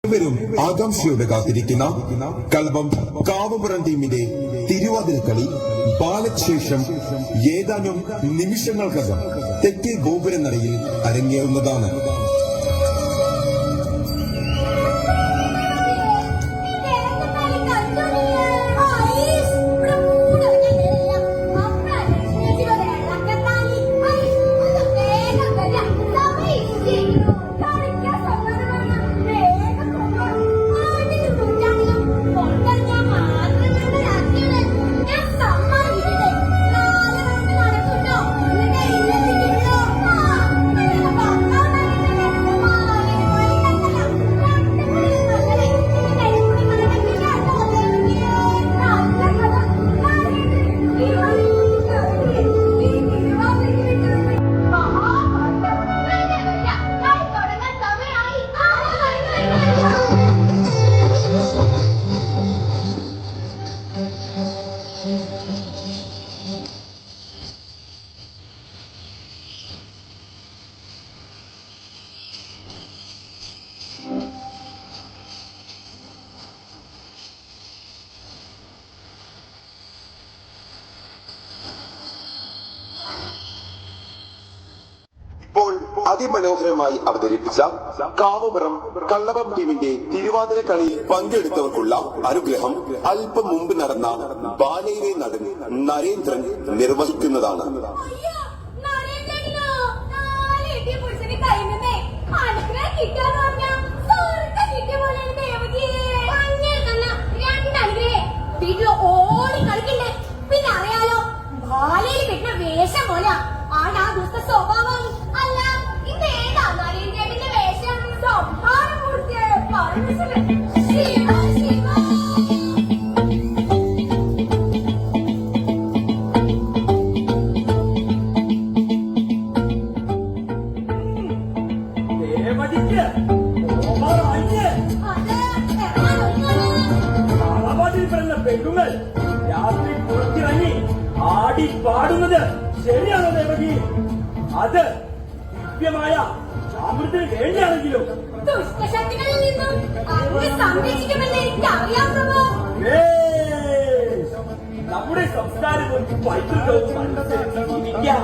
ഇവരും ആകാംക്ഷയോടെ കാത്തിരിക്കുന്ന കളഭം കാവപുരം ടീമിന്റെ തിരുവാതിരക്കളി ബാലശേഷം ഏതാനും നിമിഷങ്ങൾക്കകം തെക്കേ ഗോപുരനടയിൽ അരങ്ങേറുന്നതാണ്. ഇപ്പോൾ അതിമനോഹരമായി അവതരിപ്പിച്ച കാവപുരം കള്ളവം ടീമിന്റെ തിരുവാതിര കളിയിൽ പങ്കെടുത്തവർക്കുള്ള അനുഗ്രഹം അല്പം മുമ്പ് നടന്ന ബാലയിലെ നടൻ നരേന്ദ്രൻ നിർവഹിക്കുന്നതാണ്. പിന്നെ അറിയാലോ ബാലയിൽ കിട്ടുന്ന വേഷം പോലെ ആടാ ദുഷ്ട സ്വഭാവം. അല്ല ഇതേതാ നരേന്ദ്രന്റെ വേഷം? സ്വഭാവം പൂർത്തിയായ ശിവ ശിവ പെണ്ണുങ്ങൾ രാത്രി പുറത്തിറങ്ങി ആടി പാടുന്നത് ശരിയാണോ ദേവകി? അത് ദിവ്യമായ അമൃതത്തിന് വേണ്ടിയാണെങ്കിലും ദുഷ്ടശക്തികളിൽ നിന്നും അങ്ങ് സംരക്ഷിക്കുമെന്ന് എനിക്കറിയാം പ്രഭു. നമ്മുടെ സംസ്കാരവും പൈതൃകവും മനസ്സിലാക്കാം.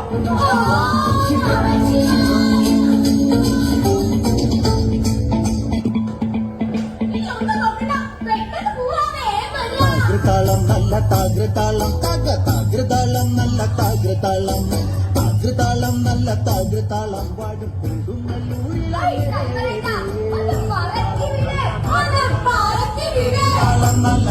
താളം നല്ല താഗ്രതാളം താഗ്രതാളം നല്ല താഗ്രതാളം താഗ്രതാളം നല്ല താഗ്രതാളം വാഴും താളം നല്ല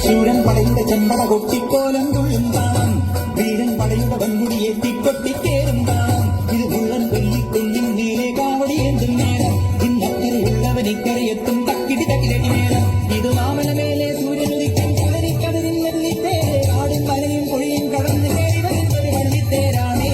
ശൂരൻ പടയുടെ ചെമ്പട കൊട്ടിക്കോലം തുള്ളും താളം വീരൻ പടയുടെ വൻകുടിയെ തിക്കൊട്ടിക്കേറും താളം ഇത് മുള്ളൻ കൊല്ലിക്കൊല്ലും നീലെ കാവടി എന്തും നേരം ഇന്നക്കരയുള്ളവൻ ഇക്കരയെത്തും തക്കിടി തക്കിലടി നേരം ഇത് മാമല മേലെ സൂര്യനുദിക്കാൻ കലരിക്കതിരിൻ വെള്ളിത്തേരെ കാടും മലയും പൊഴിയും കടന്നു കയറി വരുന്നൊരു വള്ളിത്തേരാണേ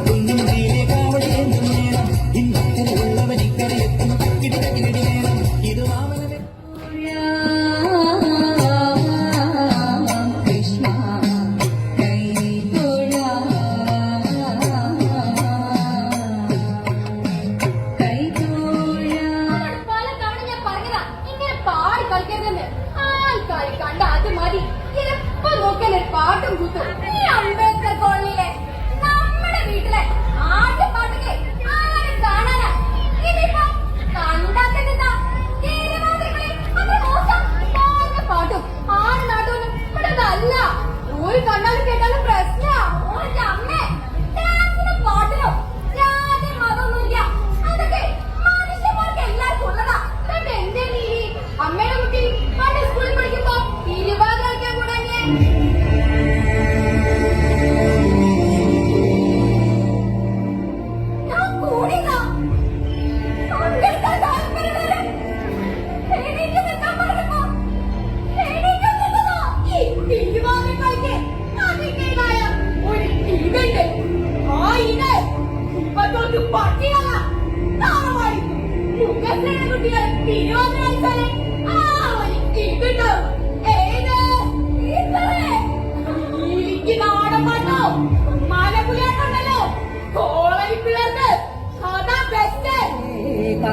കുഞ്ഞും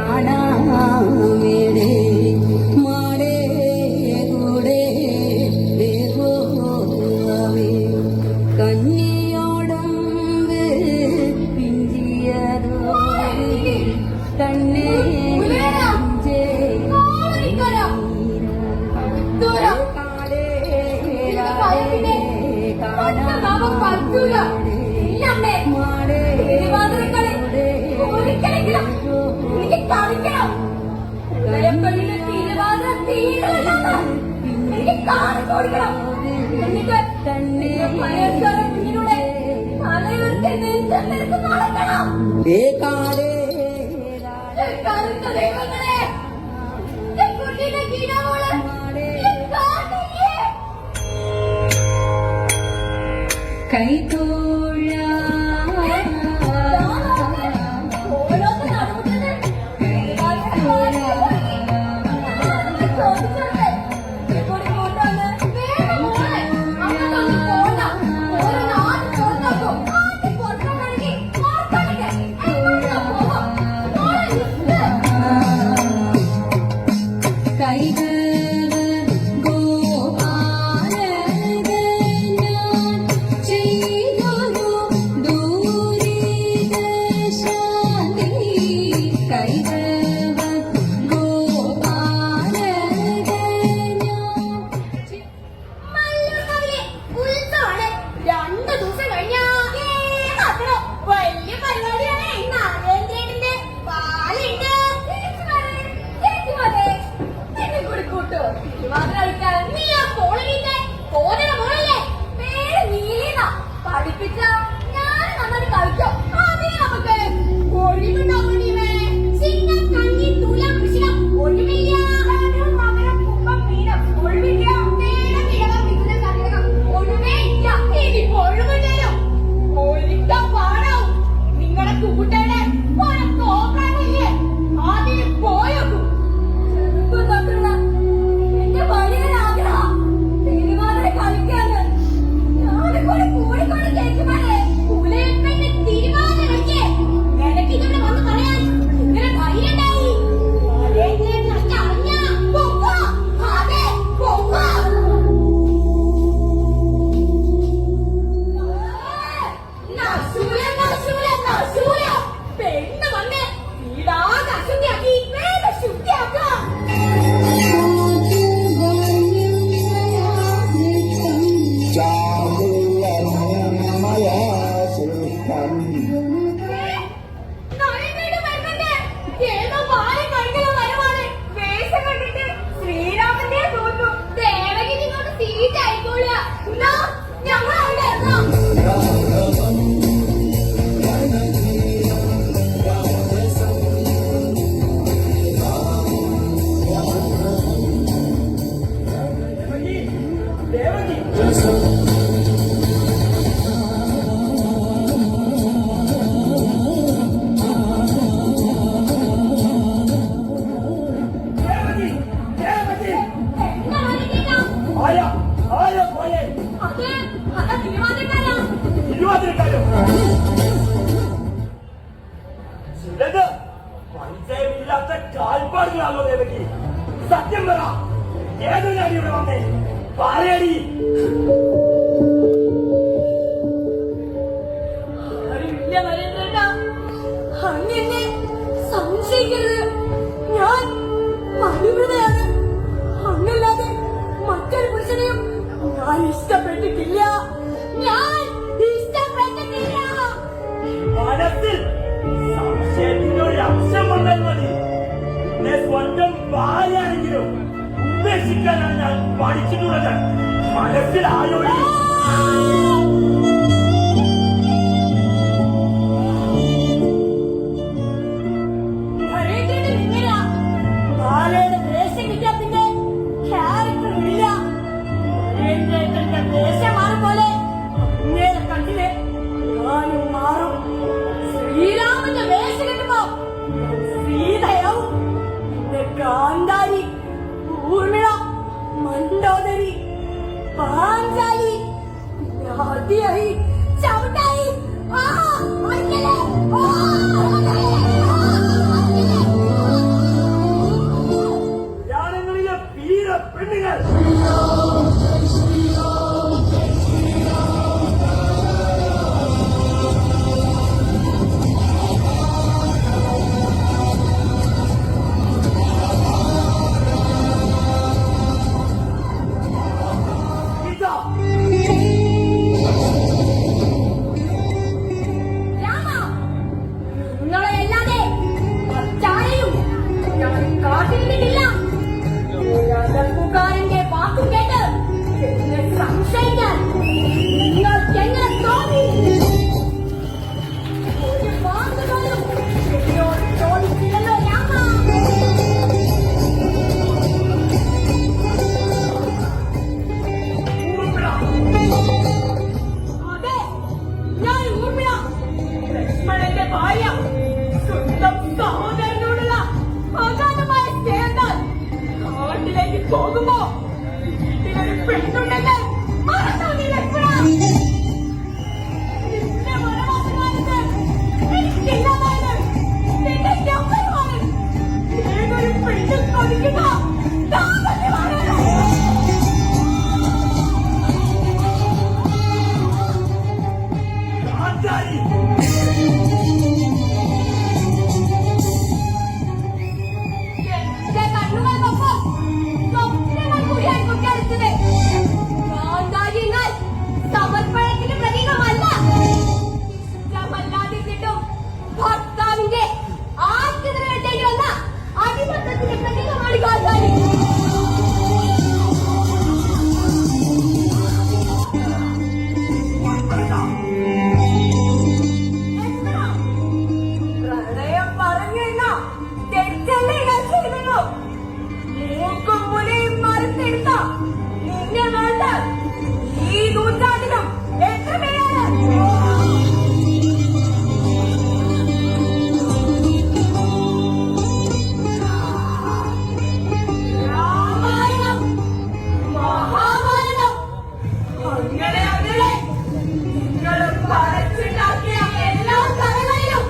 കാണാമേടെ മാടേ കൂടെ വേഗോവേ കന്നിയോടം പിഞ്ചിയതോ കണ്ണേ കൈതോഴ പരിചയമില്ലാത്ത കാൽപ്പാടുകളാണോ ദേവകി? സത്യം പറ, ഏതൊരാടി ഇവിടെ വന്നേ? പറയടി. അറിയില്ല നരേന്ദ്രേട്ട, അങ്ങനെ സംശയിക്കരുത്. ഞാൻ മനുവൃതയാണ്. അങ്ങല്ലാതെ മറ്റൊരു പുരുഷനെയും ഞാൻ ഇഷ്ടപ്പെട്ടിട്ടില്ല. ഞാൻ ഇഷ്ടപ്പെട്ടിട്ടില്ല. മനസ്സിൽ സംശയത്തിന്റെ ഒരു അംശം വന്നാൽ മതി. എന്നെ സ്വന്തം ഭാര്യയാണെങ്കിലും ഉപേക്ഷിക്കാനാണ് ഞാൻ പഠിച്ചിട്ടുള്ളത്. മനസ്സിൽ ആരോടി നരേന്ദ്രന് ഇങ്ങനെയാ. ബാലയുടെ വേഷം കിട്ടിയാ പിന്നെ ക്യാരക്ടർ ഇല്ല. നരേന്ദ്രന്റെ വേഷം മാറും പോലെ അങ്ങേരെ കണ്ടില്ലേ ഞാനും മാറും. ശ്രീരാമന്റെ വേഷം കിട്ടുമ്പോ സീതയാവും. എന്റെ കാന്താരി, ഊർമിള, മണ്ടോദരി, പാഞ്ചാലി, സഞ്ചാരി എന്റെ കണ്ണുകൾക്കൊപ്പം സ്വപ്നങ്ങൾ കൂടിയാണ് കുട്ടിയടിച്ചത്. ഗാന്ധാരികൾ സമർപ്പണത്തിന്റെ പ്രതീകമല്ല. ഇഷ്ടമല്ലാതിരുന്നിട്ടും ഭർത്താവിന്റെ ആദ്യത്തിന് വേണ്ടേണ്ടി വന്ന അടിമത്തത്തിന്റെ പ്രതീകമാണ് ഗാന്ധാരി. പ്രണയം പറഞ്ഞെന്ന തെറ്റല്ലേ ഞാൻ ചെയ്തല്ലോ. മൂക്കും മുലയും മറുത്തെടുത്ത നിന്നെ വേണ്ട ഈ നൂറ്റാണ്ടിലും എത്ര പേരാണ്. രാമായണം, മഹാഭാരതം, അങ്ങനെ അങ്ങനെ നിങ്ങൾ പറിച്ചുണ്ടാക്കിയ എല്ലാ കഥകളിലും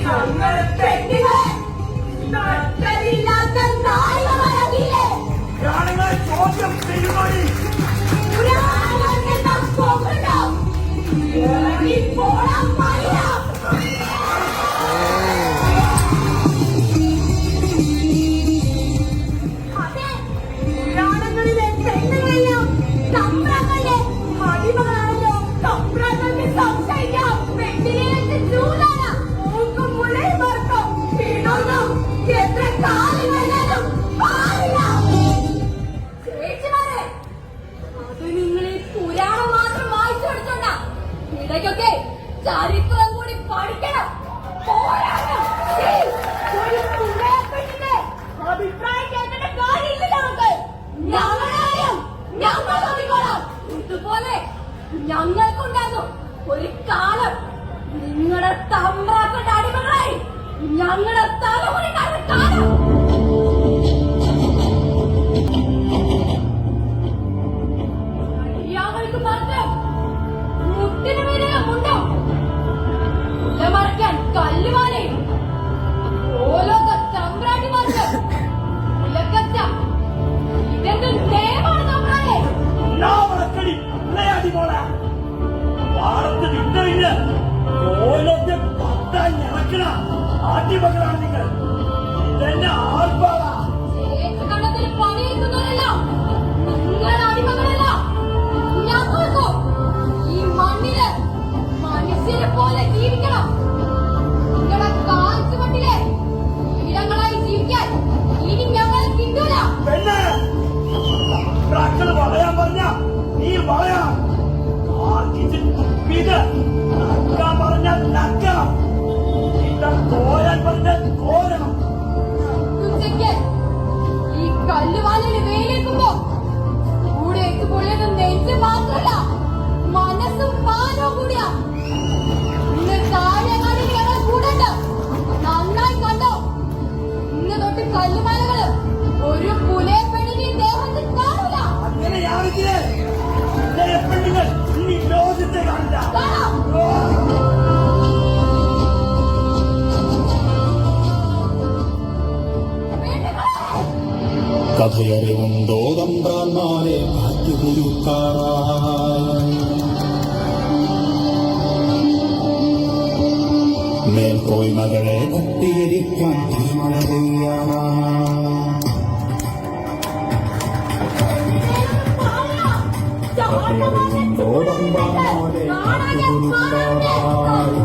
ഞങ്ങൾ പെണ്ണുങ്ങളെ നട്ടലില്ലാത്ത നായികമാരാക്കിയില്ലേ. പ്രാണങ്ങളെ ചോദ്യം ചെയ്യുന്നോടി പുരാണങ്ങൾക്കെന്താ പോകണ്ടോ? ഇറങ്ങിപ്പോടാൻ പാടില്ല. അതെ, പുരാണങ്ങളിലെ പെണ്ണുങ്ങളെല്ലാം തമ്പ്രാക്കളുടെ അടിമകളാണല്ലോ. തമ്പ്രാക്കൾക്ക് സംശയിക്കാം. പെണ്ണിനെ ചൂടാണ്. മൂക്കും മുലയും മറക്കും. ഇതൊന്നും എത്ര കാലം കഴിഞ്ഞാലും പാടില്ല. ചേച്ചിമാരെ, അത് നിങ്ങൾ ഈ പുരാണം മാത്രം വായിച്ചു പഠിച്ചോണ്ട. ഇടയ്ക്കൊക്കെ ചരിത്രം കൂടി പഠിക്കണം. പോരാട്ടം. ഒരു പുരാപ്പെണ്ണിന്റെ അഭിപ്രായം കേൾക്കേണ്ട കാര്യമില്ല നമുക്ക്. ഞങ്ങളാരും ഞങ്ങൾ നോക്കിക്കോളാം. ഇതുപോലെ ഞങ്ങൾക്കുണ്ടാകും ഒരു കാലം. നിങ്ങളുടെ തമ്പ്രാക്കളുടെ അടിമകളായി ഞങ്ങളുടെ തലമുറക്കാരുടെ കാലം. അടിയാങ്ങൾക്ക് മാത്രം മുട്ടിന് വിലയുമുണ്ടോ? മറയ്ക്കാൻ കല്ലുമാലയും ഓലോക തമ്പ്രാട്ടിമാർക്ക് ഉലക്കച്ച. ഇതെന്തും നിയമമാണ് തമ്പ്രാനെ. നാവളക്കടി അടി പോള പാടത്ത് വിട്ടഴിഞ്ഞ് ഓലത്തെ പത്താൻ ഇറക്കണ ആദ്യമകളാണ് നിങ്ങൾ. ഇതെന്നെ ആർപ്പാടാ. ചേച്ചി കണ്ടതിൽ പണിയെടുക്കുന്നവരല്ല. നിങ്ങൾ അടിമകളല്ല. ഞങ്ങൾക്കോ ഈ മണ്ണില് മനുഷ്യരെ പോലെ ജീവിക്കണം. നിങ്ങളുടെ കാൽച്ചുവട്ടിലെ കീടങ്ങളായി ജീവിക്കാൻ ഇനി ഞങ്ങൾ കിട്ടൂല. പെണ്ണ് പ്രാക്കള് വളയാൻ പറഞ്ഞ നീ വളയാ. ആർക്കിച്ച് തുപ്പിത് നക്കാൻ പറഞ്ഞ നക്കണം. കോരാൻ പറഞ്ഞ കോരണം. ഉച്ചയ്ക്ക് ഈ കല്ലുവാലിന് വേലേക്കുമ്പോ കൂടെ പൊളിയത് നെഞ്ച് മാത്രല്ല, മനസ്സും പാലവും കൂടിയാ. ഇന്ന് താഴെങ്ങാടി ഞങ്ങൾ കൂടണ്ട. നന്നായി കണ്ടോ? ഇന്ന് തൊട്ട് കല്ലുമാലകള് ഒരു പുലേ പെണ്ണിനെയും ദേഹത്ത് കാണൂല. അങ്ങനെയാണെങ്കിലേ പെണ്ണുങ്ങൾ ഇനി ലോകത്തെ കാണില്ല. കാണാം. കഥയറിവുണ്ടോ തമ്പ്രാന്മാരെ കാറ്റുകുരുക്കാറായി മേൽക്കോയ് മകളെ കത്തിയിരിക്കാൻ മഴ കഥയറിവുണ്ടോ തമ്പ്രാന്മാരെ കാറ്റുകുരുക്കാറായി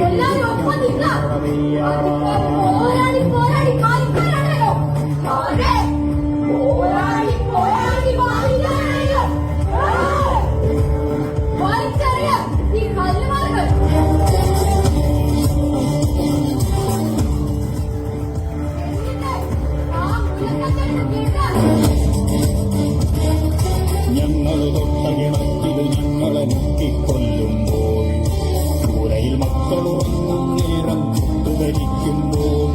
എല്ലാരും ഒപ്പം നിൽക്കാം. പോരാടി പോരാടി കളിക്കാനാണല്ലോ. അതെ, പോരാടി പോരാടി മാറിക്കാനാണല്ലോ. വലിച്ചെറിയാം ഈ കല്ലുമാലകൾ. എന്നിട്ട് ആ മുലക്കത്തെടുത്ത് കേട്ടാൽ ഞങ്ങൾ തൊട്ടകിണത്തിൽ ഞങ്ങളെ മുക്കിക്കൊല്ലുമ്പോൾ കൂരയിൽ മക്കളുറങ്ങും നേരം ധരിക്കുമ്പോൾ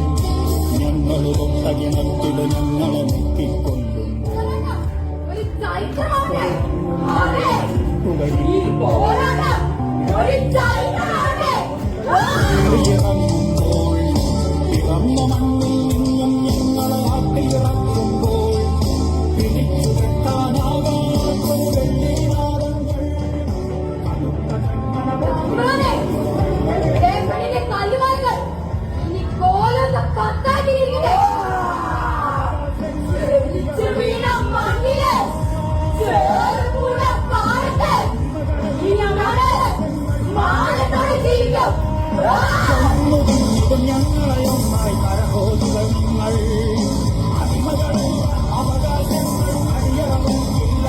ഞങ്ങൾ തൊട്ടകിണത്തിൽ ഞങ്ങളെ മുക്കിക്കൊല്ലുമ്പോൾ ഒരു ചൈത്രമാണ്. അതെ, ഈ പോരാട്ടം ഒരു ചൈത്രമാണ്. ഇറങ്ങുമ്പോൾ പിറന്ന മണ്ണിൽ നിന്നും ഞങ്ങളെ ആട്ടിയിറക്കുമ്പോൾ പിടിച്ചു കെട്ടാനാകാത്തൊരു വെള്ളിനാഥ ഞങ്ങളെയൊന്നായി കരഘോഷികൾ നിങ്ങൾ അടിമകളെ അവകാശങ്ങൾ അടിയറമില്ല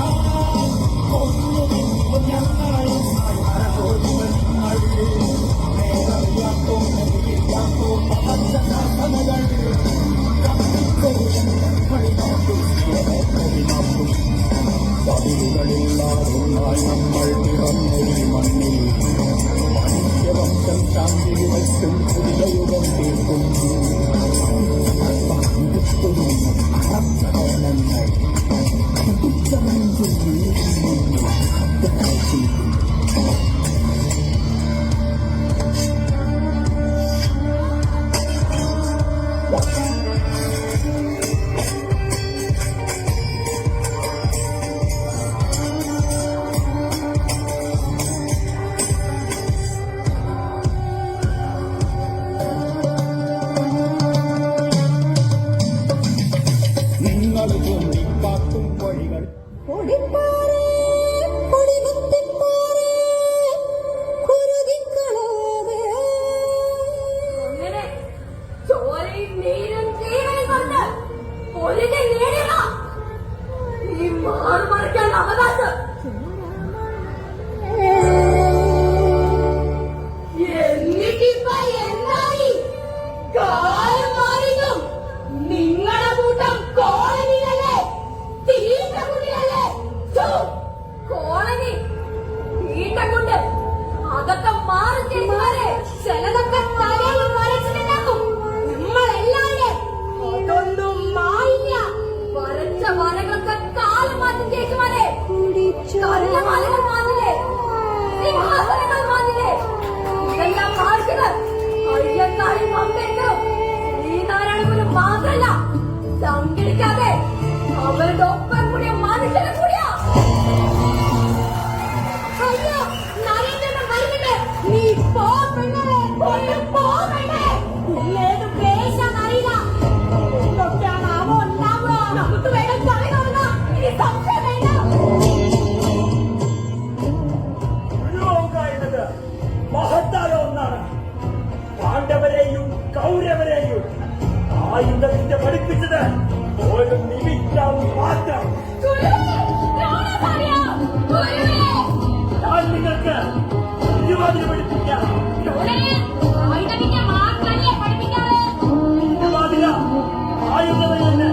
കൊന്നുതിന്നും ഞങ്ങളെയൊന്നായി കരഘോഷികൾ നിങ്ങൾ നേരറിയാത്തോ നെറിയില്ലാത്തോ പച്ചനകൾ പതിരുകളില്ലാതൊന്നായി നമ്മൾ പിറന്നൊരു മണ്ണിൽ മനുഷ്യവംശം ശാന്തി വിളക്കും പുതിയയുഗം തീർക്കുന്നു നിങ്ങൾ ചൂണ്ടിക്കാട്ടും വഴികൾ പൊടിപ്പാറേ, പൊടികുത്തിപ്പാറേ, കുരുതിക്കളാതെ. അങ്ങനെ ചോരയും നീരും ജീവനും കൊണ്ട് പൊരുതി നേടിയതാ ഈ മാറുമറിക്കാൻ അവകാശം. എന്നിട്ടിപ്പോ എന്തായി? കാലം മാറിയതും നിങ്ങളുടെ കൂട്ടം കോളനിയല്ലേ? തീറ്റക്കുട്ടിയല്ലേ? കോളനി തീറ്റക്കുണ്ട്. അതൊക്കെ മാറി തിരിഞ്ഞാലേ ചിലതൊക്കെ തലയിൽ വരച്ചിട്ടുണ്ടാക്കും. നമ്മളെല്ലാവരുടെ അതൊന്നും മാറില്ല. വരച്ച വരകളൊക്കെ കാലം മാറ്റി ചേച്ചുമാരെ കല്ലമാലകൾ മാറില്ലേ? സിംഹാസനങ്ങൾ മാറില്ലേ? ഇതെല്ലാം മാറിച്ചത് അയ്യത്താഴി അംബേദ്കറും ശ്രീനാരായണഗുരു മാത്രല്ല, സംഘടിക്കാതെ അവരുടെ ഒപ്പം കൂടിയ മനുഷ്യരെ കൂടിയാ. അയ്യോ, നരേന്ദ്രൻ വരുന്നുണ്ട്. നീ പോ പെണ്ണേ, ഒന്ന് പോ പെണ്ണേ. ഏത് ദേശാന്നറിയില്ല. എന്തൊക്കെയാണാവോ ഉണ്ടാവുക. നമുക്ക് വേണം പറയുക. ഇനി സംശയം വേണ്ട. എന്നത് മഹത്തായ ഒന്നാണ്. പാണ്ഡവരെയും കൗരവരെയും ആയുധത്തിന്റെ പഠിപ്പിച്ചത് ഒരു നിമിത്തം മാത്രം. ഗുരുവേ, ദ്രോണാചാര്യ, ഗുരുവേ. ഞാൻ നിങ്ങൾക്ക് തിരുവാതിര പഠിപ്പിക്കാം. ദ്രോണരെ ആയുധവിദ്യ മാത്രമല്ലേ പഠിപ്പിക്കാറ്? തിരുവാതിര ആയുധമെന്ന്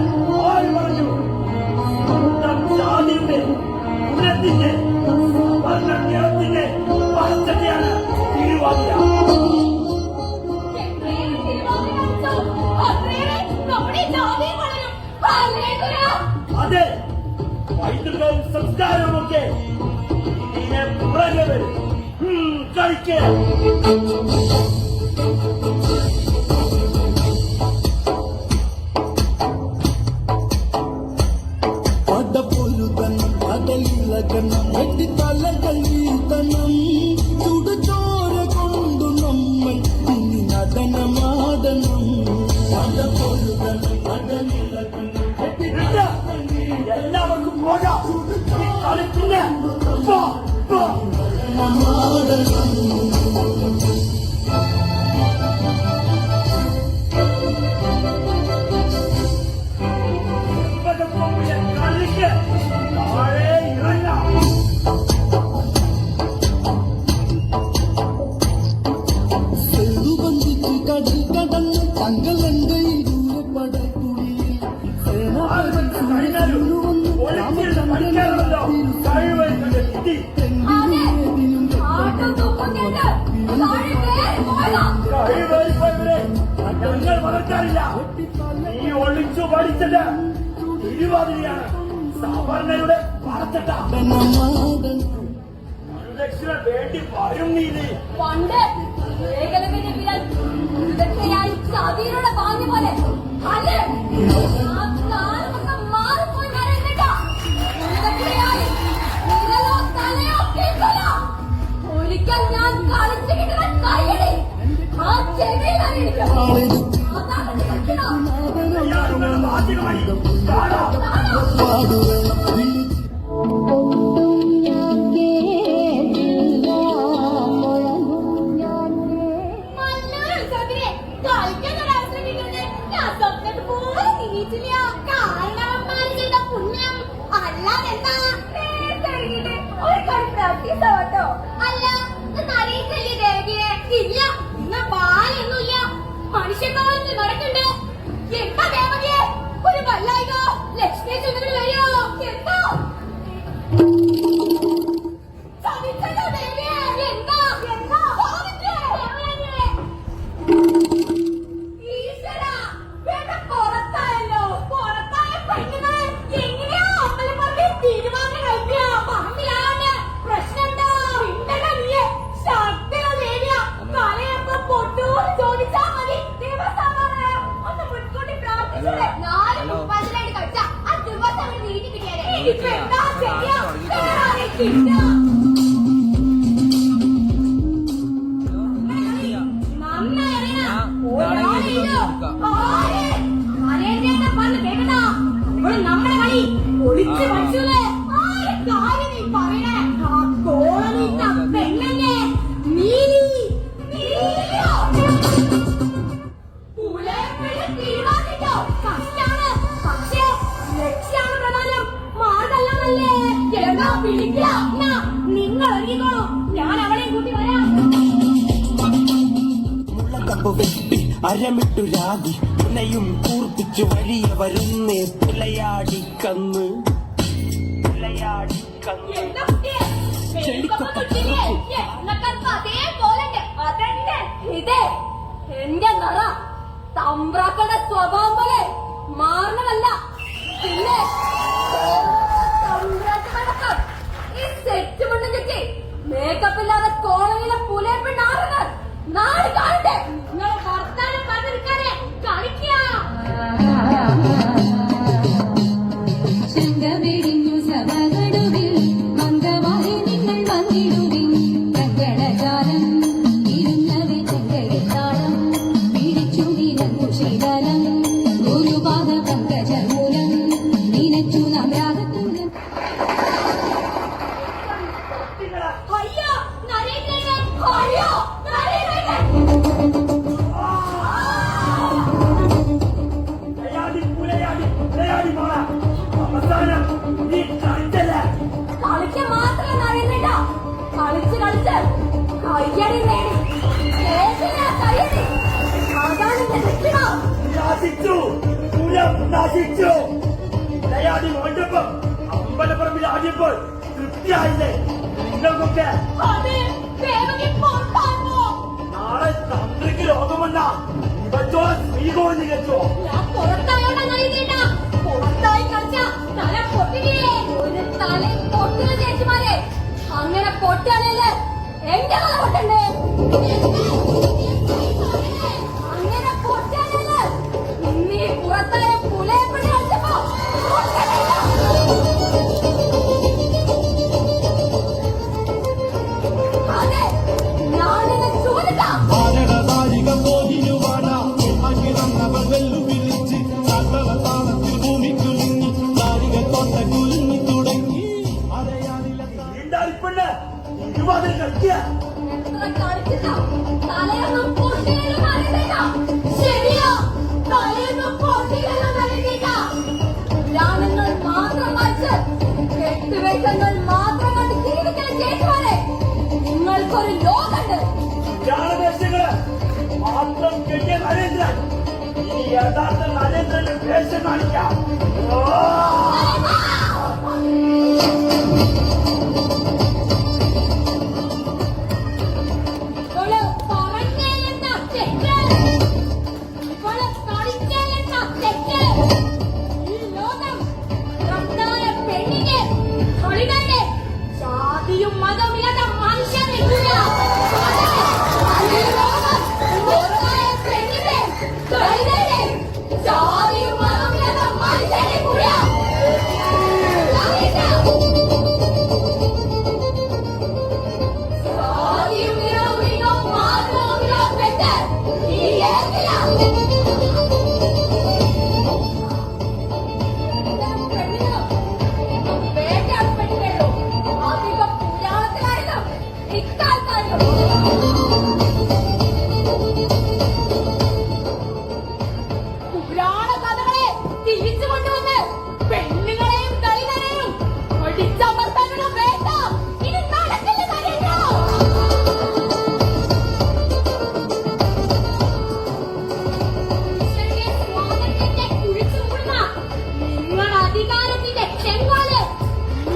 ആര് പറഞ്ഞു? സ്വന്തം ജാതിയുടെ കുലത്തിന്റെ വർണ്ണ നിറത്തിന്റെ വാർത്തയാണ് തിരുവാതിര. അതെ, പൈതൃകവും സംസ്കാരവും ഒക്കെ ഇതിനെ പുറകെ വരും. കളിക്കേ. പടപൊരുതണം പടലിളകണം വെട്ടിത്തലകൾ വീഴ്ത്തണം ചുടുചോര കൊണ്ടു നമ്മൾ ഇനി നടനമാടണം പടപൊരുതണം പടലിളകണം എല്ലാവർക്കും പോകാം. കളിക്കുന്ന നടനമാടണം കളിക്ക് താഴെ ഇറങ്ങാം. സെഴുബന്ധിച്ച് കടൽ കടന്ന് തങ്ങളെണ്ടയിൽ ദൂരപ്പടക്കുഴിയിൽ കഴിഞ്ഞാലും ഒളിച്ചിരുന്ന് കളിക്കാറുണ്ടോ? കഴിവെന്നത് കിട്ടി. അതെ, ആട്ടം തുപ്പുന്നുണ്ട്. താഴെ കയറി പോയതാ. കഴിവരിപ്പവരെ ഞങ്ങൾ വളർത്താറില്ല. നീ ഒളിച്ചു പഠിച്ചത് തിരുവാതിരയാണ്. സവർണയുടെ വളർത്തട്ട ദക്ഷിണ വേണ്ടി വരും നീതി. പണ്ട് ഏകലവ്യന്റെ വിരൽ ദുരിതത്തിനായി ചതിയുടെ പാഞ്ഞ പോലെ അല്ലേ? ആ കാലമൊക്കെ മാറിപ്പോയി വരേണ്ട. ദുരിതത്തിനായി വിരലോ തലയോ കേൾക്കില്ല. ഒരിക്കൽ ഞാൻ കളിച്ചു കിട്ടുന്ന കൈയടി ആ ചെവിയിൽ അറിയിക്കും. അതാണ് ദക്ഷിണം. തയ്യാറുള്ള വാചകമായി കാണാം. മല നിങ്ങൾ ഒരുങ്ങിക്കോളൂ, ഞാൻ അവളെയും കൂട്ടി വരാം. മുള്ളക്കമ്പ് വെട്ടി അരമിട്ടു രാഗി പുനയും കൂർപ്പിച്ചു വഴിയ വരുന്നേ പുലയാടിക്കന്ന് എന്താ കുട്ടിയെ? വെളുക്കമ്മ കുട്ടിയെ, എണ്ണക്കൽപ്പ് അതേപോലെയുണ്ട്. അതെന്റെ ഇതേ എന്റെ നിറ തമ്പ്രാക്കളുടെ സ്വഭാവം പോലെ മാറണമല്ല. പിന്നെ തമ്പ്രാക്കന്മാരൊക്കെ ഈ സെറ്റ് മുണ്ടും ചുറ്റി മേക്കപ്പ് ഇല്ലാതെ കോളനിയിലെ പുലയപ്പെണ്ണാറുന്നത് നാട് കാണട്ടെ. നിങ്ങൾ വർത്താനം പറഞ്ഞിരിക്കാതെ കളിക്കുക. ശങ്കമെടിഞ്ഞു സഭകടുവിൽ മംഗമായി നിങ്ങൾ വന്നിടുവിൻ. കങ്കണജാലം ഇരുന്നവി ചെങ്കൈത്താളം പിടിച്ചു നിലങ്ങു ശീതലം ഒരു പാത പങ്കജമൂലം നിനച്ചു നമ്രാഗത്തുലം. അയ്യോ നരേന്ദ്രൻ, അയ്യോ നരേന്ദ്രൻ. പുലയാടി മോള അവസാനം നീ കളിച്ചല്ലേ കളിക്ക് മാത്രമല്ല നരേന്ദ്രേട്ട, കളിച്ച് കളിച്ച് കയ്യടി നേടി. സ്റ്റേഷനാ കയ്യടി. അതാണ് എന്റെ ലക്ഷണം. നശിച്ചു പുലം നശിച്ചു പുലയാടി മോണ്ടപ്പം അമ്പലപ്പറമ്പിൽ ആദ്യപ്പോൾ തൃപ്തിയായില്ലേ നിങ്ങൾക്കൊക്കെ അത് വേഗം പൊട്ടാമോ? നാളെ തന്ത്രിക്ക് രോഗമെന്ന ഇവറ്റോ ശ്രീകോട് നികച്ചോ ഞാൻ പുറത്തായോണ്ടാ നരേന്ദ്രേട്ട. പുറത്തായി കളിച്ച തല പൊട്ടില്ലേ? ഒരു തല പൊട്ടുന്ന ചേച്ചിമാരെ അങ്ങനെ പൊട്ടാനല്ലേ എന്റെ തല പൊട്ടണ്ടേ? അങ്ങനെ പൊട്ടാനല്ലേ ഇന്നീ പുറത്തായ പുലയപ്പെട്ട് കളിച്ചപ്പോ പൊട്ടണില്ല. അതെ ഞാനിത് ചോദിക്കാം. നീണ്ടാളിപ്പെണ്ണ് ഇരുവാതിൽ കളിക്കുക എത്ര കളിച്ചില്ല തലയൊന്നും പൊട്ടിയില്ല നരേന്ദ്രേട്ട. ശരിയാ, തലയൊന്നും പൊട്ടിയില്ല നരേന്ദ്രേട്ട. പുരാണങ്ങൾ മാത്രം വായിച്ച് കെട്ടുവേഷങ്ങൾ മാത്രം കണ്ട് ജീവിക്കുന്ന ചേച്ചിമാരെ നിങ്ങൾക്കൊരു ലോകമുണ്ട്. ജ്ഞാനവേശങ്ങള് മാത്രം കെട്ടിയ നരേന്ദ്രൻ ഈ യഥാർത്ഥ നരേന്ദ്രന്റെ വേഷം കാണിക്കാം ഇവള് പറഞ്ഞേലെന്താ തെറ്റ്? ഇവള് കളിച്ചേലെന്താ തെറ്റ്? ഈ ലോകം രണ്ടായ പെണ്ണിനെ കളികണ്ടെ ജാതിയും മതമില്ലാത്ത മനുഷ്യനില്ല. ഈ ലോകം ഒരായ പെണ്ണിനെ കളികണ്ടെ ജാതിയും മതമില്ലാത്ത മനുഷ്യനില്ല. ജാതിയും നിറവും മാത്രമില്ല പെട്ട് ഈ ഏകില. പുരാണ കഥകളെ തിരിച്ചു കൊണ്ടുവന്ന് പെണ്ണുങ്ങളെയും കളികളെയും ഒടിച്ചമർത്താനുള്ള വേണ്ട. ഇത് നടക്കില്ല നരേന്ദ്ര. ഈശ്വരനെ സ്വാതന്ത്ര്യത്തെ കുഴിച്ചുമൂടുന്ന നിങ്ങൾ അധികാരത്തിന്റെ ചെങ്കോല്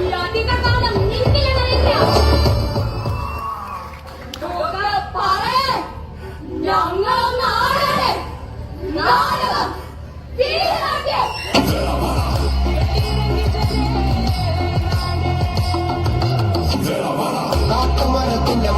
ഈ അധികകാലം നിൽക്കില്ല നരേന്ദ്ര. പറയാൻ ഞങ്ങളൊന്ന് ആടാണ്. നാടകം വീരനാട്യം. കാട്ടുമരത്തിന്റെ